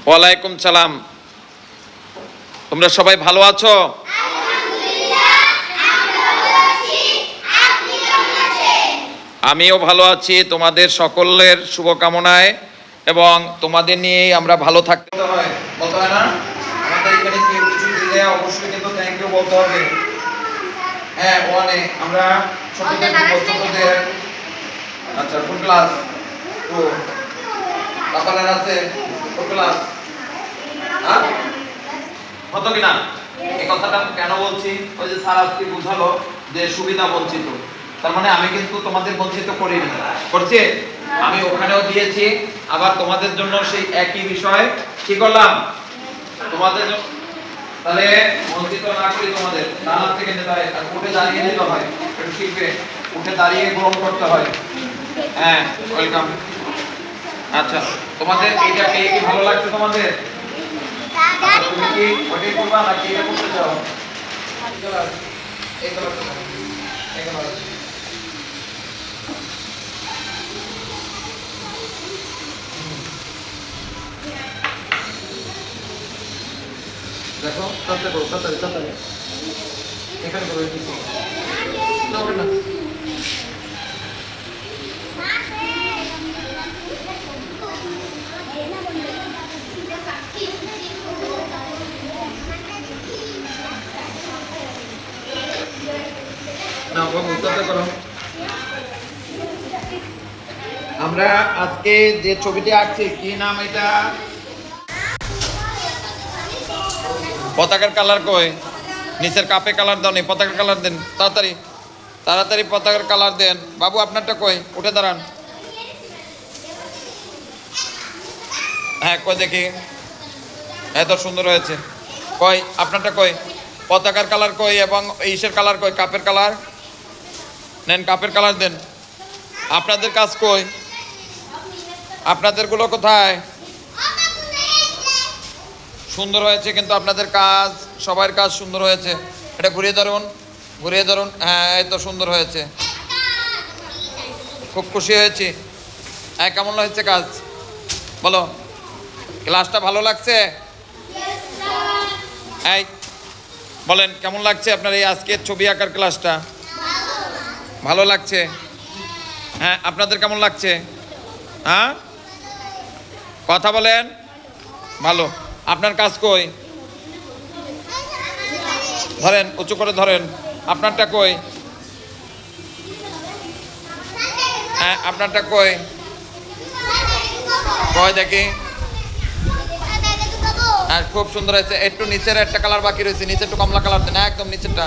ওয়ালাইকুম সালাম। তোমরা সবাই ভালো আছো? আমিও ভালো আছি। তোমাদের সকলের শুভকামনায় এবং তোমাদের নিয়েই আমরা ভালো থাকতে হয়, বলতে হয় না? আমাদের এখানে কেউ কিছু দিলে অবশ্যই কিন্তু থ্যাংক ইউ বলতে হবে। হ্যাঁ, ওয়ানে আমরা ছোটদের ছোটদের। আচ্ছা, কোন ক্লাস? তো আপনার আছে কোন ক্লাস? হ্যাঁ, হতো কিনা? এই কথাটা কেন বলছি? ওই যে স্যার আজকে বুঝালো যে সুবিধা বঞ্চিত, তার মানে আমি কিন্তু তোমাদের বঞ্চিত করিনি, করছি। আমি ওখানেও দিয়েছি, আবার তোমাদের জন্য সেই একই বিষয় কি করলাম তোমাদের জন্য। তাহলে বঞ্চিত না করি তোমাদের, ডানার থেকে নিতে হয়, আর উঠে দাঁড়িয়ে নিতে হয়, একটু শিখবে, উঠে দাঁড়িয়ে গ্রহণ করতে হয়। হ্যাঁ, ওয়েলকাম। আচ্ছা, তোমাদের এইটা পেয়ে কি ভালো লাগছে তোমাদের? তুমি কি ওটাই করবা নাকি এটা করতে চাও? এই কালার, এই কালার। দেখো, তাড়াতাড়ি করো, তাড়াতাড়ি তাড়াতাড়ি। এখানে করো, কিছু না ওটা না। না বাবু, তাড়াতাড়ি করো। আমরা আজকে যে ছবিটি আঁকছি, কি নাম এটা? পতাকার কালার কই? নিচের কাপে কালার দাও নি, পতাকার কালার দেন তাড়াতাড়ি, তাড়াতাড়ি পতাকার কালার দেন। বাবু আপনারটা কই? উঠে দাঁড়ান। হ্যাঁ, কই দেখি। এত সুন্দর হয়েছে। কই আপনারটা কই? পতাকার কালার কই এবং ইসের কালার কই? কাপের কালার নেন, কাপের কালার দেন। আপনাদের কাজ কই? আপনাদেরগুলো কোথায়? সুন্দর হয়েছে কিন্তু আপনাদের কাজ, সবার কাজ সুন্দর হয়েছে। এটা ঘুরিয়ে ধরুন, ঘুরিয়ে ধরুন। হ্যাঁ, এই তো সুন্দর হয়েছে, খুব খুশি হয়েছি। হ্যাঁ, কেমন হয়েছে কাজ বলো? ক্লাসটা ভালো লাগছে? এই বলেন, কেমন লাগছে আপনার এই আজকের ছবি আঁকার ক্লাসটা? ভালো লাগছে? হ্যাঁ, আপনাদের কেমন লাগছে? হ্যাঁ, কথা বলেন। ভালো। আপনার কাজ কই? ধরেন, উঁচু করে ধরেন। আপনারটা কই? হ্যাঁ, আপনারটা কই? কই দেখি। হ্যাঁ, খুব সুন্দর হয়েছে। একটু নিচের একটা কালার বাকি রয়েছে, নিচে একটু কমলা কালার দেন। একদম নিচেরটা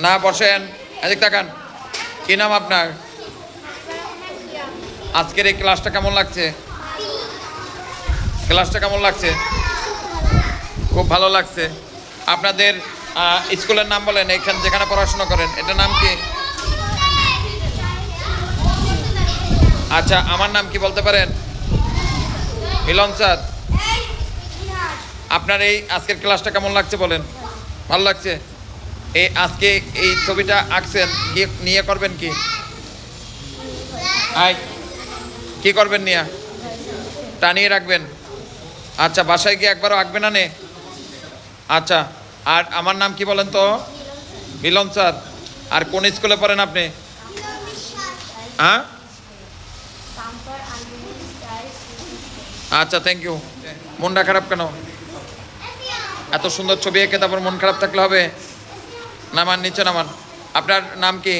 না, বসেন, এদিক তাকান। কি নাম আপনার? আজকের এই ক্লাসটা কেমন লাগছে? ক্লাসটা কেমন লাগছে? খুব ভালো লাগছে। আপনাদের স্কুলের নাম বলেন, এখানে যেখানে পড়াশোনা করেন, এটার নাম কি? আচ্ছা, আমার নাম কি বলতে পারেন? মিলন স্যার। আপনার এই আজকের ক্লাসটা কেমন লাগছে বলেন? ভালো লাগছে। এই আজকে এই ছবিটা আঁকছেন, কি নিয়ে করবেন? কি আই কি করবেন? নিয়ে টানিয়ে রাখবেন। আচ্ছা, বাসায় গিয়ে একবারও আঁকবেন না নে? আচ্ছা, আর আমার নাম কি বলেন তো? মিলন স্যার। আর কোন স্কুলে পড়েন আপনি? হ্যাঁ, আচ্ছা, থ্যাংক ইউ। মনটা খারাপ কেন? এত সুন্দর ছবি এঁকে তারপর মন খারাপ থাকলে হবে? নামান, নিচে নামান। আপনার নাম কি?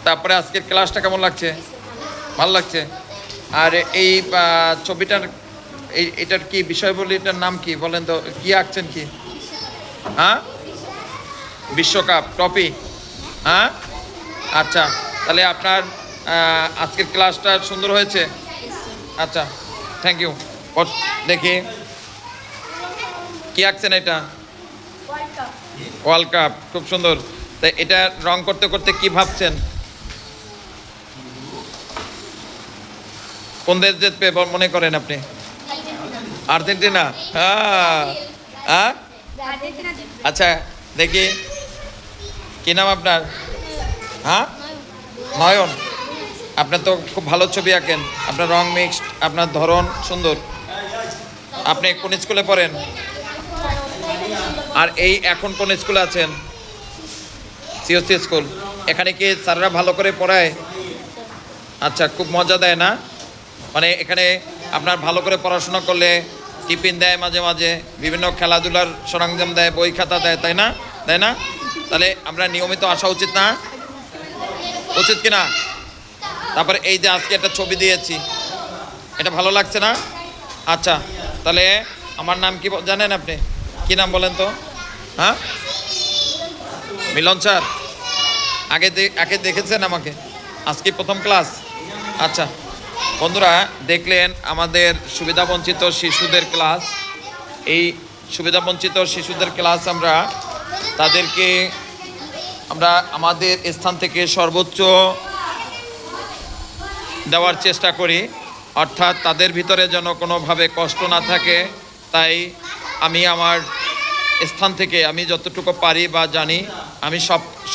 তারপরে আজকের ক্লাসটা কেমন লাগছে? ভালো লাগছে। আর এই ছবিটার এটার কি বিষয় বলি, এটার নাম কি বলেন তো? কি আঁকছেন কি? হ্যাঁ, বিশ্বকাপ ট্রফি। হ্যাঁ, আচ্ছা, তাহলে আপনার আজকের ক্লাসটা সুন্দর হয়েছে। আচ্ছা, থ্যাংক ইউ। দেখি কি আঁকছেন এটা? ওয়ার্ল্ড কাপ, খুব সুন্দর। তাই এটা রং করতে করতে কি ভাবছেন? কোন দেশ জিতবে মনে করেন আপনি? আর্জেন্টিনা। হ্যাঁ, হ্যাঁ, আচ্ছা, দেখি কি নাম আপনার? হ্যাঁ, নয়ন। আপনার তো খুব ভালো ছবি আঁকেন, আপনার রং মিক্সড, আপনার ধরন সুন্দর। আপনি কোন স্কুলে পড়েন? আর এই এখন কোন স্কুলে আছেন? COC school. এখানে কি স্যাররা ভালো করে পড়ায়? আচ্ছা, খুব মজা দেয় না? মানে এখানে আপনার ভালো করে পড়াশোনা করলে টিফিন দেয়, মাঝে মাঝে বিভিন্ন খেলাধুলার সরঞ্জাম দেয়, বই খাতা দেয়, তাই না? তাই না? তাহলে আমরা নিয়মিত আসা উচিত না? উচিত কি না? তারপরে এই যে আজকে একটা ছবি দিয়েছি, এটা ভালো লাগছে না? আচ্ছা, তাহলে আমার নাম কি জানেন আপনি? কি নাম বলেন তো? হ্যাঁ, মিলন স্যার। আগে দেখেছেন আমাকে? আজকে প্রথম ক্লাস। আচ্ছা বন্ধুরা, দেখলেন আমাদের সুবিধাবঞ্চিত শিশুদের ক্লাস। এই সুবিধাবঞ্চিত শিশুদের ক্লাস তাদেরকে আমরা আমাদের স্থান থেকে সর্বোচ্চ দেওয়ার চেষ্টা করি, অর্থাৎ তাদের ভিতরে যেন কোনোভাবে কষ্ট না থাকে। তাই আমি আমার স্থান থেকে আমি যতটুকু পারি বা জানি, আমি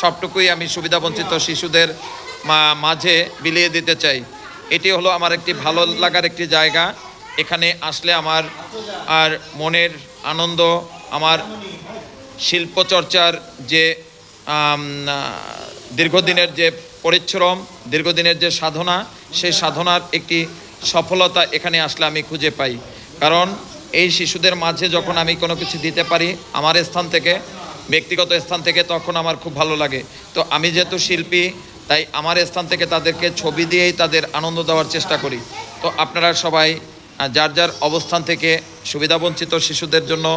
সবটুকুই আমি সুবিধাবঞ্চিত শিশুদের মাঝে বিলিয়ে দিতে চাই। এটি হলো আমার একটি ভালো লাগার একটি জায়গা। এখানে আসলে আমার আর মনের আনন্দ, আমার শিল্পচর্চার যে দীর্ঘদিনের যে পরিশ্রম, দীর্ঘদিনের যে সাধনা, সেই সাধনার একটি সফলতা এখানে আসলে আমি খুঁজে পাই। কারণ এই শিশুদের মাঝে যখন আমি কোনো কিছু দিতে পারি আমার স্থান থেকে, ব্যক্তিগত স্থান থেকে, তখন আমার খুব ভালো লাগে। তো আমি যেহেতু শিল্পী, তাই আমার স্থান থেকে তাদেরকে ছবি দিয়েই তাদের আনন্দ দেওয়ার চেষ্টা করি। তো আপনারা সবাই যার যার অবস্থান থেকে সুবিধাবঞ্চিত শিশুদের জন্য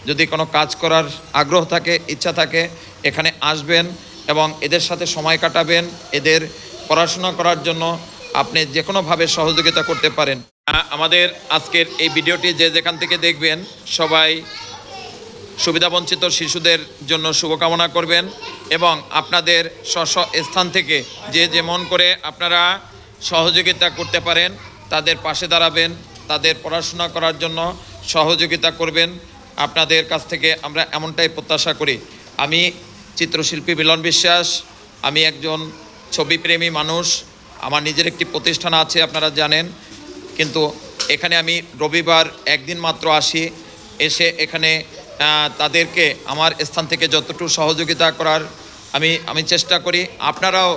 যদি কোনো কাজ করার আগ্রহ থাকে, ইচ্ছা থাকে, এখানে আসবেন এবং এদের সাথে সময় কাটাবেন। এদের পড়াশোনা করার জন্য আপনি যে কোনোভাবে সহযোগিতা করতে পারেন। আমাদের আজকের এই ভিডিওটি যে যেখান থেকে দেখবেন, সবাই সুবিধাবঞ্চিত শিশুদের জন্য শুভকামনা করবেন এবং আপনাদের স্থান থেকে যে যেমন করে আপনারা সহযোগিতা করতে পারেন তাদের পাশে দাঁড়াবেন, তাদের পড়াশোনা করার জন্য সহযোগিতা করবেন। আপনাদের কাছ থেকে আমরা এমনটাই প্রত্যাশা করি। আমি চিত্রশিল্পী মিলন বিশ্বাস, আমি একজন ছবিপ্রেমী মানুষ। আমার নিজের একটি প্রতিষ্ঠান আছে, আপনারা জানেন, কিন্তু এখানে আমি রবিবার একদিন মাত্র আসি। এসে এখানে তাদেরকে আমার স্থান থেকে যতটুকু সহযোগিতা করার আমি চেষ্টা করি। আপনারাও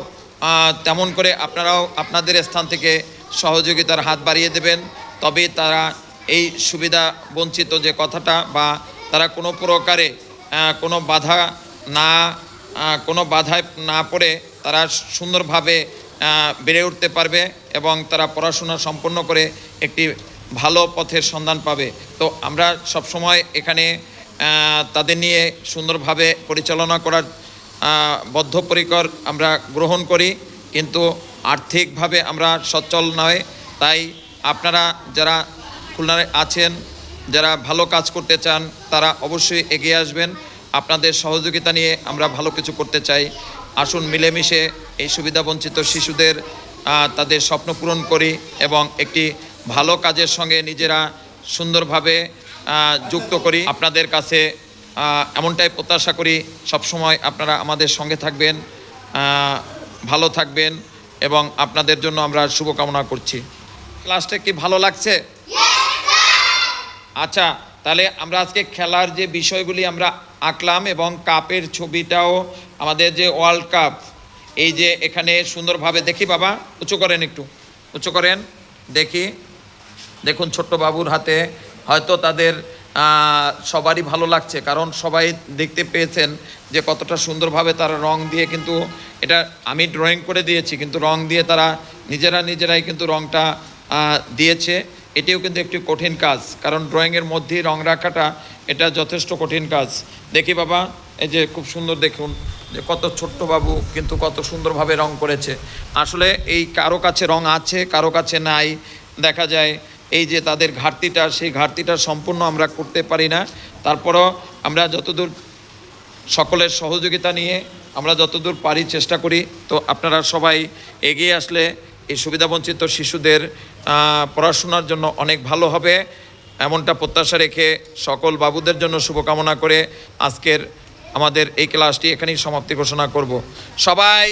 তেমন করে আপনারাও আপনাদের স্থান থেকে সহযোগিতার হাত বাড়িয়ে দেবেন, তবে তারা এই সুবিধা বঞ্চিত যে কথাটা, বা তারা কোনো প্রকারে কোনো বাধায় না পড়ে তারা সুন্দরভাবে বেড়ে উঠতে পারবে এবং তারা পড়াশোনা সম্পন্ন করে একটি ভালো পথের সন্ধান পাবে। তো আমরা সবসময় এখানে তাদের নিয়ে সুন্দরভাবে পরিচালনা করার বদ্ধপরিকর আমরা গ্রহণ করি, কিন্তু আর্থিকভাবে আমরা সচ্ছল নয়। তাই আপনারা যারা খুলনায় আছেন, যারা ভালো কাজ করতে চান, তারা অবশ্যই এগিয়ে আসবেন। আপনাদের সহযোগিতা নিয়ে আমরা ভালো কিছু করতে চাই। আসুন মিলেমিশে এই সুবিধাবঞ্চিত শিশুদের তাদের স্বপ্ন পূরণ করি এবং একটি ভালো কাজের সঙ্গে নিজেরা সুন্দরভাবে যুক্ত করি। আপনাদের কাছে এমনটাই প্রত্যাশা করি, সবসময় আপনারা আমাদের সঙ্গে থাকবেন, ভালো থাকবেন এবং আপনাদের জন্য আমরা শুভকামনা করছি। ক্লাসটা কি ভালো লাগছে? আচ্ছা, তাহলে আমরা আজকে খেলার যে বিষয়গুলি আমরা আঁকলাম এবং কাপের ছবিটাও, আমাদের যে ওয়ার্ল্ড কাপ, এই যে এখানে সুন্দরভাবে দেখি, বাবা উঁচু করেন, একটু উঁচু করেন দেখি। দেখুন ছোট্ট বাবুর হাতে, হয়তো তাদের সবারই ভালো লাগছে, কারণ সবাই দেখতে পেয়েছেন যে কতটা সুন্দরভাবে তারা রং দিয়ে, কিন্তু এটা আমি ড্রয়িং করে দিয়েছি, কিন্তু রং দিয়ে তারা নিজেরাই কিন্তু রংটা দিয়েছে। এটিও কিন্তু একটি কঠিন কাজ, কারণ ড্রয়িংয়ের মধ্যেই রং রাখাটা এটা যথেষ্ট কঠিন কাজ। দেখি বাবা, এই যে খুব সুন্দর, দেখুন যে কত ছোট্ট বাবু কিন্তু কত সুন্দরভাবে রং করেছে। আসলে এই কারো কাছে রং আছে, কারো কাছে নাই, দেখা যায় এই যে তাদের ঘাটতিটা, সেই ঘাটতিটা সম্পূর্ণ আমরা করতে পারি না। তারপরও আমরা যতদূর সকলের সহযোগিতা নিয়ে আমরা যতদূর পারি চেষ্টা করি। তো আপনারা সবাই এগিয়ে আসলে এই সুবিধাবঞ্চিত শিশুদের পড়াশোনার জন্য অনেক ভালো হবে, এমনটা প্রত্যাশা রেখে সকল বাবুদের জন্য শুভকামনা করে আজকের আমাদের এই ক্লাসটি এখানেই সমাপ্তি ঘোষণা করব। সবাই